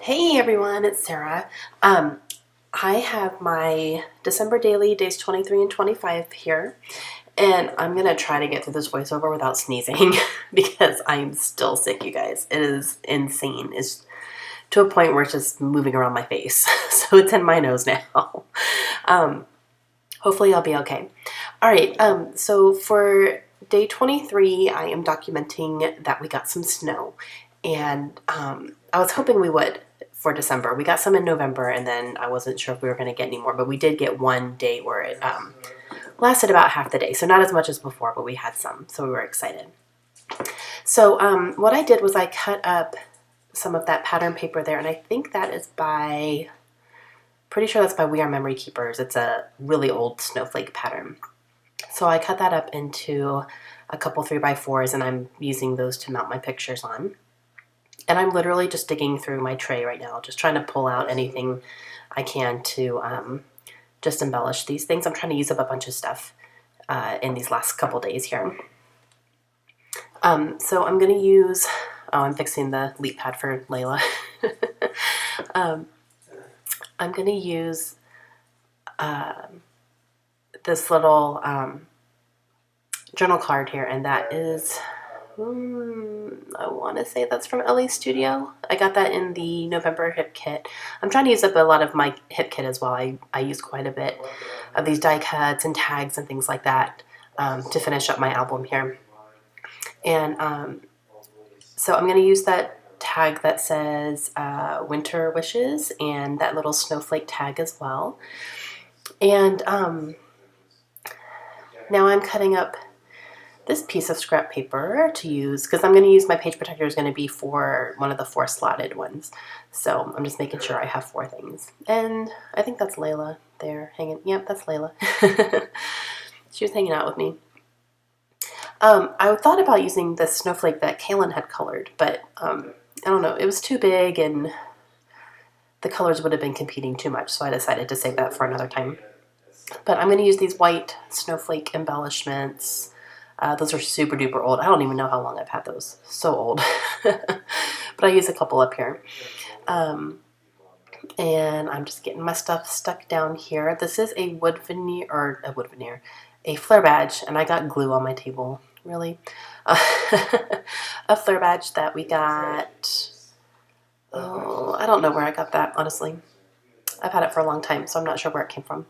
Hey everyone, it's Sarah. I have my December daily, days 23 and 25 here, and I'm going to try to get through this voiceover without sneezing because I'm still sick, you guys. It is insane. It's to a point where it's just moving around my face. So it's in my nose now. Um, Hopefully I'll be okay. All right, so for day 23, I am documenting that we got some snow, and I was hoping we would for December. We got some in November, and then I wasn't sure if we were going to get any more, but we did get one day where it lasted about half the day, so not as much as before, but we had some, so we were excited. So what I did was I cut up some of that pattern paper there, and I think that is by... Pretty sure that's by We Are Memory Keepers. It's a really old snowflake pattern. So I cut that up into a couple 3x4s, and I'm using those to mount my pictures on. And I'm literally just digging through my tray right now, just trying to pull out anything I can to just embellish these things. I'm trying to use up a bunch of stuff in these last couple days here. So I'm going to use... Oh, I'm fixing the leap pad for Layla. I'm going to use this little journal card here, and that is, I want to say that's from Ellie's Studio. I got that in the November hip kit. I'm trying to use up a lot of my hip kit as well. I use quite a bit of these die cuts and tags and things like that to finish up my album here. And so I'm going to use that tag that says Winter Wishes and that little snowflake tag as well. And now I'm cutting up this piece of scrap paper to use, because I'm going to use my page protector is going to be for one of the 4 slotted ones. So I'm just making sure I have 4 things. And I think that's Layla there hanging. Yep, that's Layla. She was hanging out with me. I thought about using this snowflake that Kaylin had colored, but I don't know, it was too big and the colors would have been competing too much, so I decided to save that for another time. But I'm going to use these white snowflake embellishments. Those are super duper old. I don't even know how long I've had those. So old. But I use a couple up here. And I'm just getting my stuff stuck down here. This is a a flare badge, and I got glue on my table. Really? A flare badge that we got... Oh, I don't know where I got that, honestly. I've had it for a long time, so I'm not sure where it came from.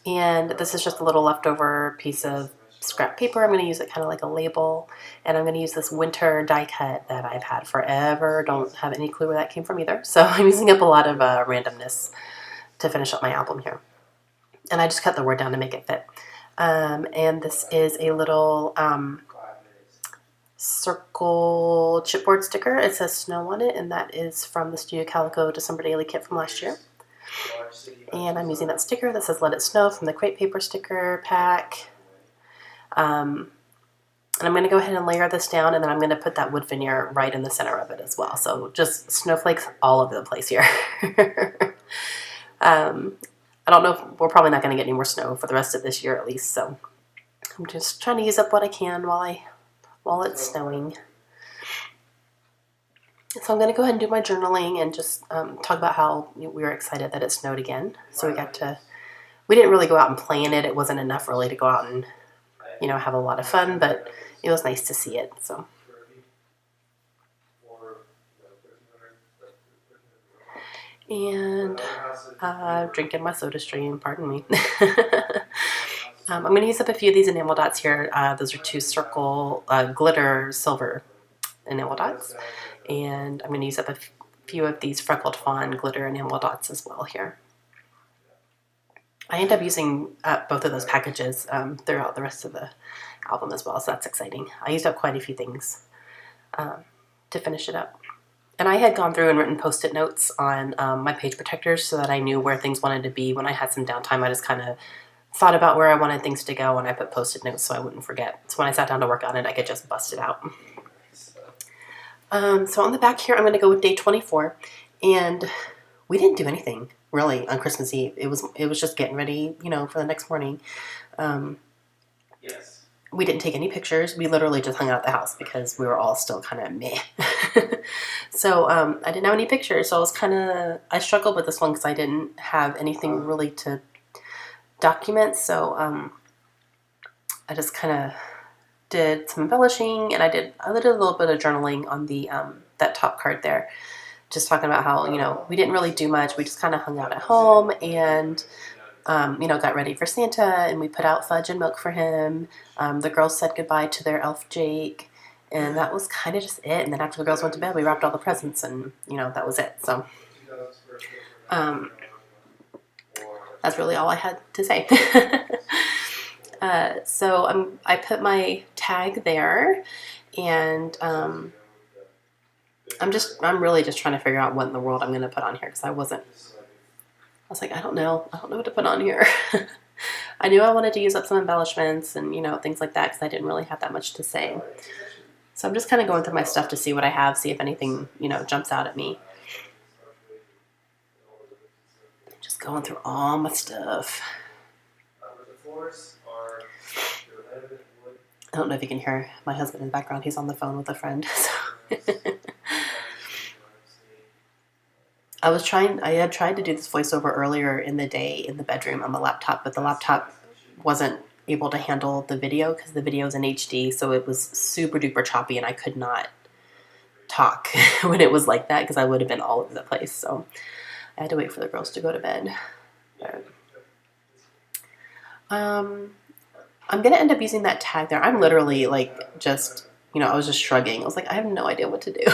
And this is just a little leftover piece of scrap paper. I'm going to use it kind of like a label. And I'm going to use this winter die cut that I've had forever. Don't have any clue where that came from either. So I'm using up a lot of randomness to finish up my album here. And I just cut the word down to make it fit. And this is a little circle chipboard sticker. It says snow on it, and that is from the Studio Calico December Daily kit from last year. And I'm using that sticker that says Let It Snow from the crepe paper sticker pack. And I'm going to go ahead and layer this down, and then I'm going to put that wood veneer right in the center of it as well. So just snowflakes all over the place here. I don't know if we're probably not going to get any more snow for the rest of this year at least. So I'm just trying to use up what I can while it's snowing. So I'm going to go ahead and do my journaling and just talk about how we were excited that it snowed again. So we didn't really go out and play in it. It wasn't enough really to go out and, have a lot of fun, but it was nice to see it. So. And drinking my soda stream, pardon me. I'm going to use up a few of these enamel dots here. Those are 2 circle glitter silver enamel dots. And I'm going to use up a few of these freckled fawn glitter enamel dots as well here. I end up using both of those packages throughout the rest of the album as well, so that's exciting. I used up quite a few things to finish it up. And I had gone through and written Post-it notes on my page protectors so that I knew where things wanted to be. When I had some downtime, I just kind of thought about where I wanted things to go, and I put Post-it notes so I wouldn't forget. So when I sat down to work on it, I could just bust it out. So on the back here, I'm going to go with day 24, and we didn't do anything really on Christmas Eve. It was just getting ready, for the next morning. Yes. We didn't take any pictures. We literally just hung out at the house because we were all still kind of meh. So I didn't have any pictures, so I struggled with this one because I didn't have anything really to document. So I just kind of did some embellishing, and I did a little bit of journaling on the that top card there, just talking about how, you know, we didn't really do much. We just kind of hung out at home and you know, got ready for Santa, and we put out fudge and milk for him. The girls said goodbye to their elf Jake, and that was kind of just it. And then after the girls went to bed, we wrapped all the presents, and you know, that was it. So um, that's really all I had to say. So I put my tag there, and I'm really just trying to figure out what in the world I'm going to put on here, because I was like, I don't know what to put on here. I knew I wanted to use up some embellishments and, you know, things like that, because I didn't really have that much to say. So I'm just kind of going through my stuff to see what I have, see if anything, you know, jumps out at me. Just going through all my stuff. I don't know if you can hear my husband in the background. He's on the phone with a friend. So. I had tried to do this voiceover earlier in the day in the bedroom on the laptop, but the laptop wasn't able to handle the video because the video is in HD, so it was super duper choppy, and I could not talk when it was like that, because I would have been all over the place. So I had to wait for the girls to go to bed. But, I'm going to end up using that tag there. I'm literally like just, you know, I was just shrugging. I was like, I have no idea what to do.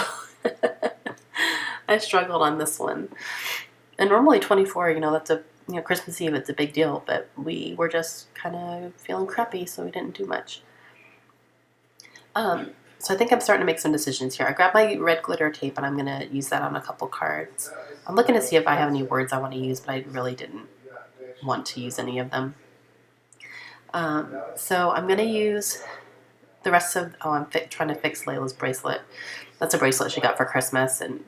I struggled on this one. And normally 24, you know, that's you know, Christmas Eve, it's a big deal, but we were just kind of feeling crappy, so we didn't do much. So I think I'm starting to make some decisions here. I grabbed my red glitter tape, and I'm going to use that on a couple cards. I'm looking to see if I have any words I want to use, but I really didn't want to use any of them. So I'm going to use the rest of, I'm trying to fix Layla's bracelet. That's a bracelet she got for Christmas, and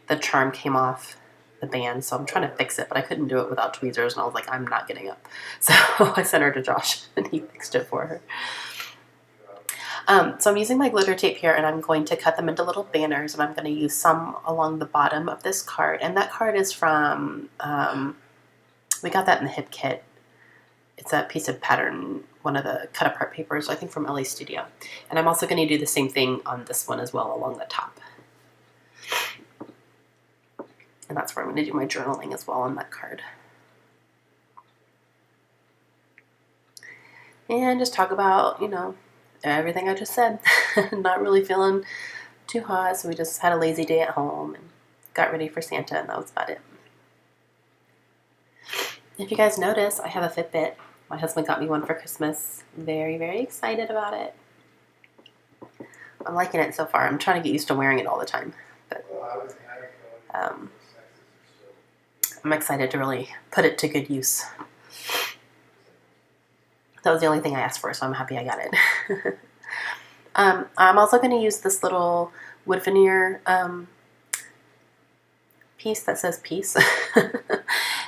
the charm came off the band, so I'm trying to fix it, but I couldn't do it without tweezers, and I was like, I'm not getting up. So I sent her to Josh, and he fixed it for her. So I'm using my glitter tape here, and I'm going to cut them into little banners, and I'm going to use some along the bottom of this card. And that card is from, we got that in the hip kit. It's a piece of pattern, one of the cut apart papers, I think from LA Studio. And I'm also going to do the same thing on this one as well along the top. And that's where I'm going to do my journaling as well on that card. And just talk about, you know, everything I just said. Not really feeling too hot, so we just had a lazy day at home and got ready for Santa, and that was about it. If you guys notice, I have a Fitbit. My husband got me one for Christmas. Very, very excited about it. I'm liking it so far. I'm trying to get used to wearing it all the time. But I'm excited to really put it to good use. That was the only thing I asked for, so I'm happy I got it. I'm also going to use this little wood veneer piece that says peace.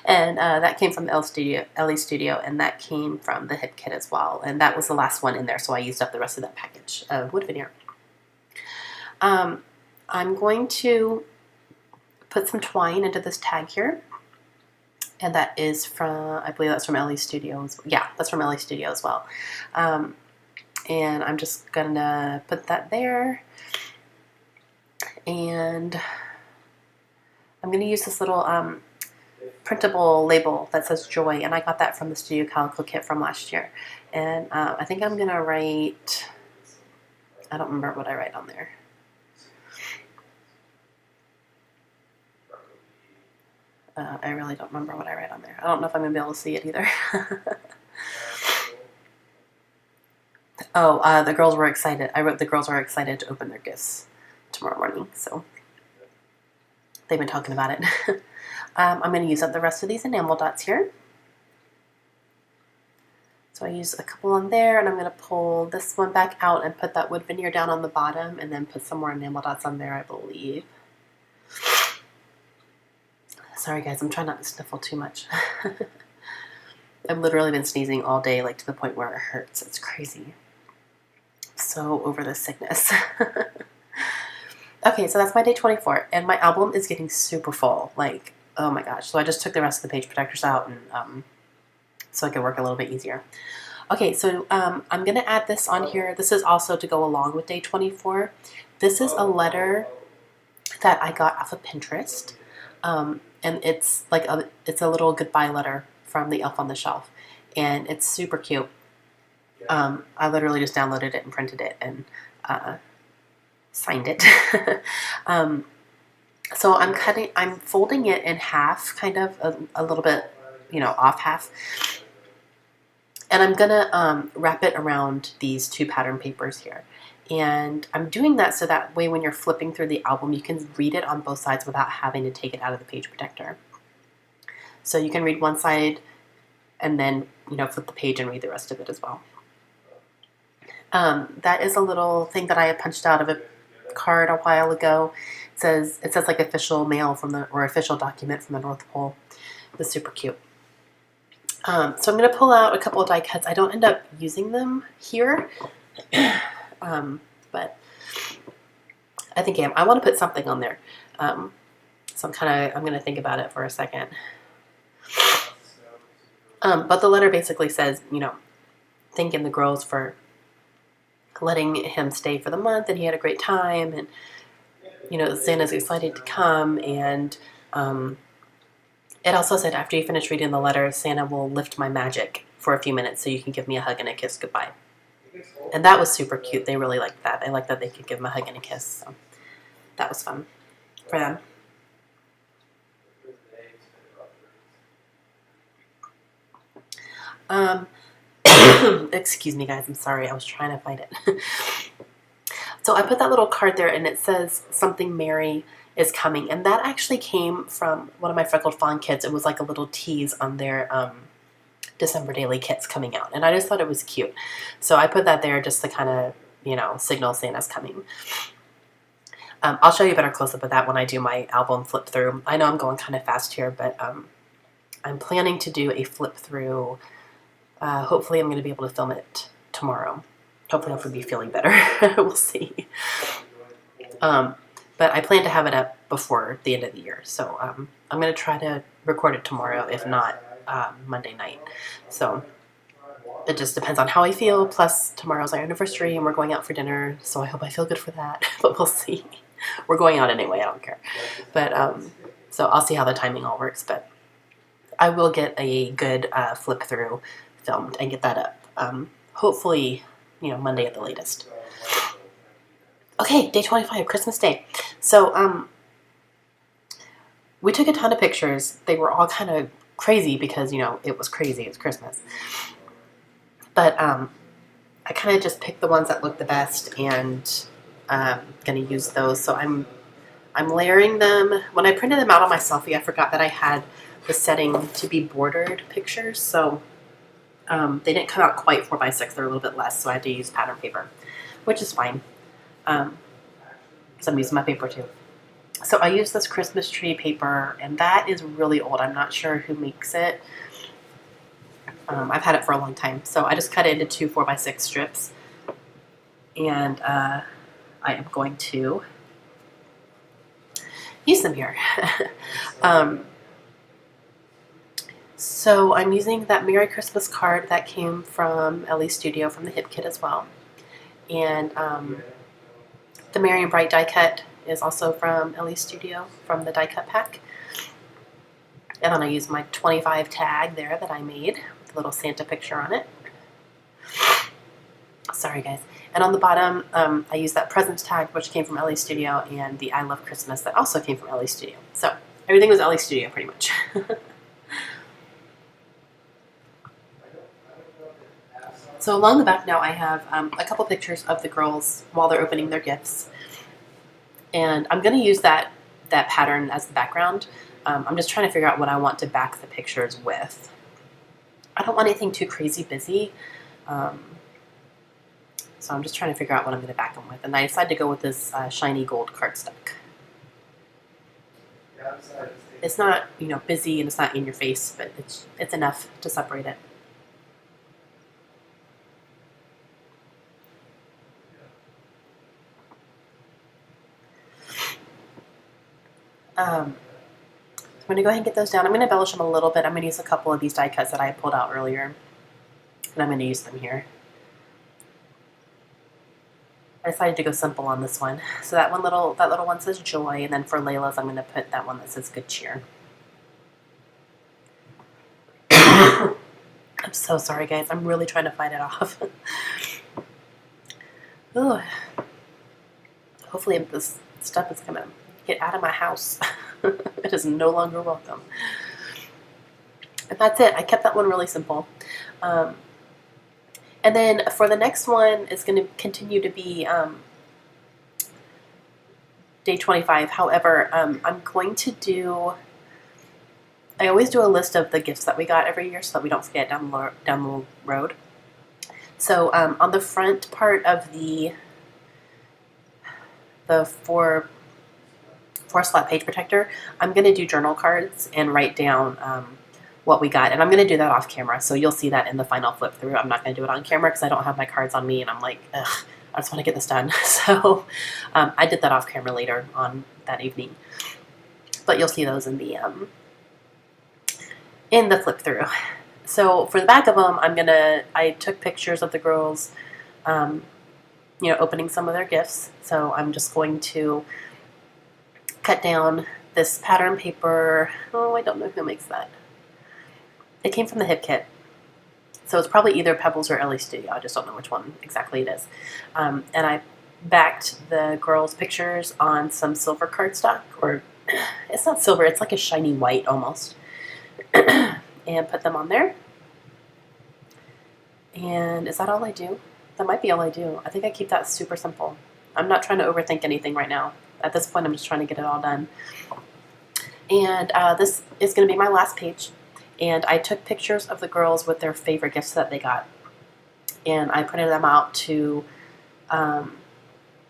And that came from the LA Studio, and that came from the hip kit as well. And that was the last one in there, so I used up the rest of that package of wood veneer. I'm going to put some twine into this tag here. And that is from, I believe that's from LA Studios. Yeah, that's from LA Studio as well. And I'm just going to put that there. And I'm going to use this little printable label that says Joy, and I got that from the Studio Calico kit from last year. And I think I'm going to write, I don't remember what I write on there. I really don't remember what I write on there. I don't know if I'm going to be able to see it either. Oh, the girls were excited. I wrote the girls are excited to open their gifts tomorrow morning, so they've been talking about it. I'm going to use up the rest of these enamel dots here. So I use a couple on there, and I'm going to pull this one back out and put that wood veneer down on the bottom, and then put some more enamel dots on there, I believe. Sorry guys, I'm trying not to sniffle too much. I've literally been sneezing all day, like to the point where it hurts. It's crazy. So over the sickness. Okay, so that's my day 24, and my album is getting super full. Like, oh my gosh. So I just took the rest of the page protectors out, and so I can work a little bit easier. Okay, so I'm going to add this on here. This is also to go along with day 24. This is a letter that I got off of Pinterest, and it's like it's a little goodbye letter from the Elf on the Shelf, and it's super cute. I literally just downloaded it and printed it and signed it. um, so I'm folding it in half, kind of a little bit, off half. And I'm gonna wrap it around these two pattern papers here. And I'm doing that so that way when you're flipping through the album, you can read it on both sides without having to take it out of the page protector. So you can read one side and then, flip the page and read the rest of it as well. That is a little thing that I had punched out of a card a while ago. It says like official mail or official document from the North Pole. It's super cute. So I'm going to pull out a couple of die cuts. I don't end up using them here, but I think I want to put something on there. So I'm going to think about it for a second. But the letter basically says, thanking the girls for letting him stay for the month, and he had a great time, and Santa's excited to come, and it also said after you finish reading the letter, Santa will lift my magic for a few minutes so you can give me a hug and a kiss goodbye. And that was super cute. They really liked that. They liked that they could give him a hug and a kiss. So that was fun for them. Excuse me, guys. I'm sorry. I was trying to find it. So I put that little card there, and it says something merry is coming. And that actually came from one of my Freckled Fawn kids. It was like a little tease on their December Daily kits coming out. And I just thought it was cute. So I put that there just to kind of, signal Santa's coming. I'll show you a better close-up of that when I do my album flip through. I know I'm going kind of fast here, but I'm planning to do a flip through. Hopefully I'm going to be able to film it tomorrow. Hopefully I'll be feeling better. We'll see. But I plan to have it up before the end of the year. So I'm going to try to record it tomorrow, if not Monday night. So it just depends on how I feel. Plus tomorrow's our anniversary and we're going out for dinner. So I hope I feel good for that. But we'll see. We're going out anyway. I don't care. But so I'll see how the timing all works. But I will get a good flip through filmed and get that up. Hopefully, Monday at the latest. Okay, day 25, Christmas Day. So we took a ton of pictures. They were all kind of crazy because, it was crazy. It was Christmas. But I kind of just picked the ones that looked the best and going to use those. So I'm layering them. When I printed them out on my selfie, I forgot that I had the setting to be bordered pictures. So they didn't come out quite 4x6. They're a little bit less, so I had to use pattern paper, which is fine. Because I'm using my paper too. So I use this Christmas tree paper, and that is really old. I'm not sure who makes it. I've had it for a long time. So I just cut it into two 4x6 strips. And I am going to use them here. So I'm using that Merry Christmas card that came from Ellie's Studio from the Hip Kit as well. And the Merry and Bright die cut is also from Ellie's Studio from the die cut pack. And then I use my 25 tag there that I made with a little Santa picture on it. Sorry, guys. And on the bottom, I use that presents tag, which came from Ellie's Studio, and the I Love Christmas that also came from Ellie's Studio. So everything was Ellie's Studio pretty much. So along the back now I have a couple pictures of the girls while they're opening their gifts. And I'm going to use that pattern as the background. I'm just trying to figure out what I want to back the pictures with. I don't want anything too crazy busy. So I'm just trying to figure out what I'm going to back them with. And I decided to go with this shiny gold cardstock. It's not, busy and it's not in your face, but it's enough to separate it. I'm going to go ahead and get those down. I'm going to embellish them a little bit. I'm going to use a couple of these die cuts that I pulled out earlier, and I'm going to use them here. I decided to go simple on this one. So that little one says joy, and then for Layla's, I'm going to put that one that says good cheer. I'm so sorry, guys. I'm really trying to fight it off. Ugh. Hopefully this stuff is going to get out of my house. It is no longer welcome. And that's it. I kept that one really simple. And then for the next one, it's going to continue to be day 25. However, I'm going to do... I always do a list of the gifts that we got every year so that we don't forget down the road. So on the front part of the four slot page protector, I'm going to do journal cards and write down what we got. And I'm going to do that off camera, so you'll see that in the final flip through. I'm not going to do it on camera because I don't have my cards on me, and I'm like, ugh, I just want to get this done. So I did that off camera later on that evening. But you'll see those in the flip through. So for the back of them, I took pictures of the girls, opening some of their gifts. So I'm just going to cut down this pattern paper. Oh, I don't know who makes that. It came from the Hip Kit. So it's probably either Pebbles or LA Studio. I just don't know which one exactly it is. And I backed the girls' pictures on some silver cardstock, or it's not silver, it's like a shiny white almost. And put them on there. And is that all I do? That might be all I do. I think I keep that super simple. I'm not trying to overthink anything right now. At this point, I'm just trying to get it all done. And this is going to be my last page. And I took pictures of the girls with their favorite gifts that they got. And I printed them out to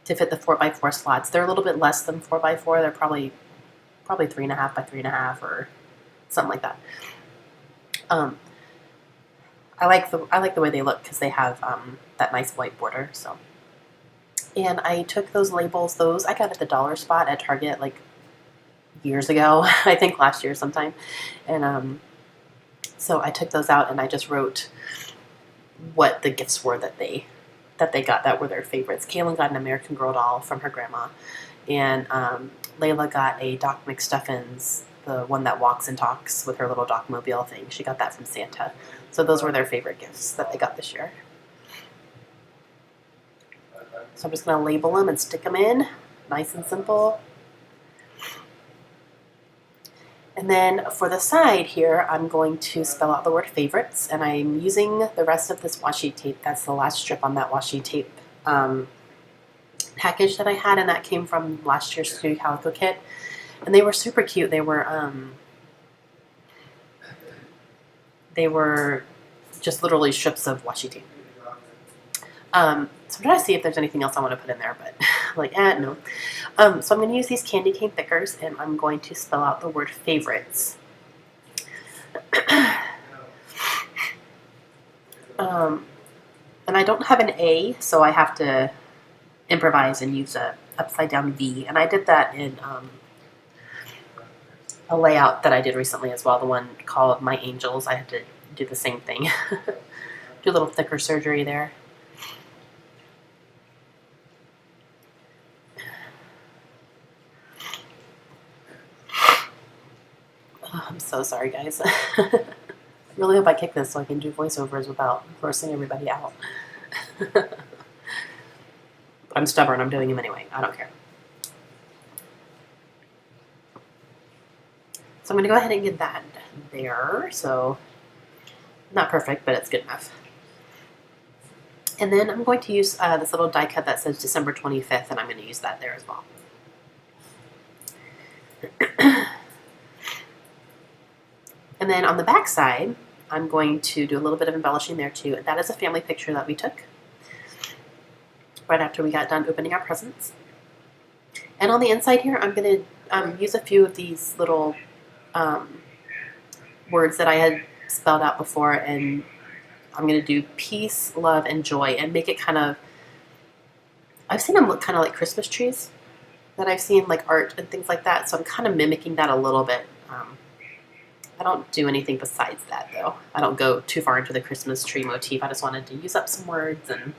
fit the 4x4 slots. They're a little bit less than 4x4. They're probably 3.5 by 3.5 or something like that. I like the way they look because they have that nice white border. So, and I took those labels. Those I got at the dollar spot at Target like years ago. I think last year sometime. And so I took those out and I just wrote what the gifts were that they got that were their favorites. Kaylin got an American Girl doll from her grandma, and Layla got a Doc McStuffins, the one that walks and talks with her little Docmobile thing. She got that from Santa. So those were their favorite gifts that they got this year. So I'm just going to label them and stick them in, nice and simple. And then for the side here, I'm going to spell out the word favorites, and I'm using the rest of this washi tape. That's the last strip on that washi tape package that I had, and that came from last year's Studio Calico kit. And they were super cute. They were just literally strips of washi tape. So I'm trying to see if there's anything else I want to put in there, but like, no. So I'm going to use these candy cane thickers, and I'm going to spell out the word favorites. And I don't have an A, so I have to improvise and use a upside down V. And I did that in a layout that I did recently as well, the one called My Angels. I had to do the same thing. Do a little thicker surgery there. Oh, I'm so sorry, guys. I really hope I kick this so I can do voiceovers without grossing everybody out. But I'm stubborn. I'm doing them anyway. I don't care. So I'm going to go ahead and get that there. So not perfect, but it's good enough. And then I'm going to use this little die cut that says December 25th, and I'm going to use that there as well. And then on the back side, I'm going to do a little bit of embellishing there too. That is a family picture that we took right after we got done opening our presents. And on the inside here, I'm going to use a few of these little words that I had spelled out before, and I'm going to do peace, love, and joy, and make it kind of, I've seen them look kind of like Christmas trees. that I've seen, like art and things like that. So I'm kind of mimicking that a little bit. I don't do anything besides that, though. I don't go too far into the Christmas tree motif. I just wanted to use up some words, and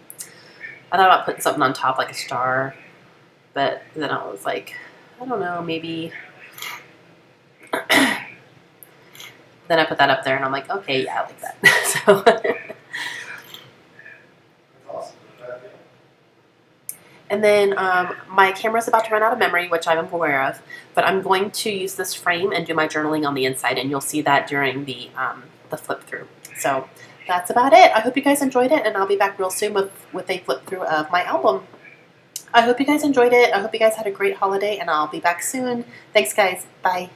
I thought about putting something on top like a star, but then I was like, I don't know, maybe. Then I put that up there, and I'm like, okay, yeah, I like that. So. And then my camera's about to run out of memory, which I'm aware of, but I'm going to use this frame and do my journaling on the inside, and you'll see that during the flip through. So that's about it. I hope you guys enjoyed it, and I'll be back real soon with a flip through of my album. I hope you guys enjoyed it. I hope you guys had a great holiday, and I'll be back soon. Thanks, guys. Bye.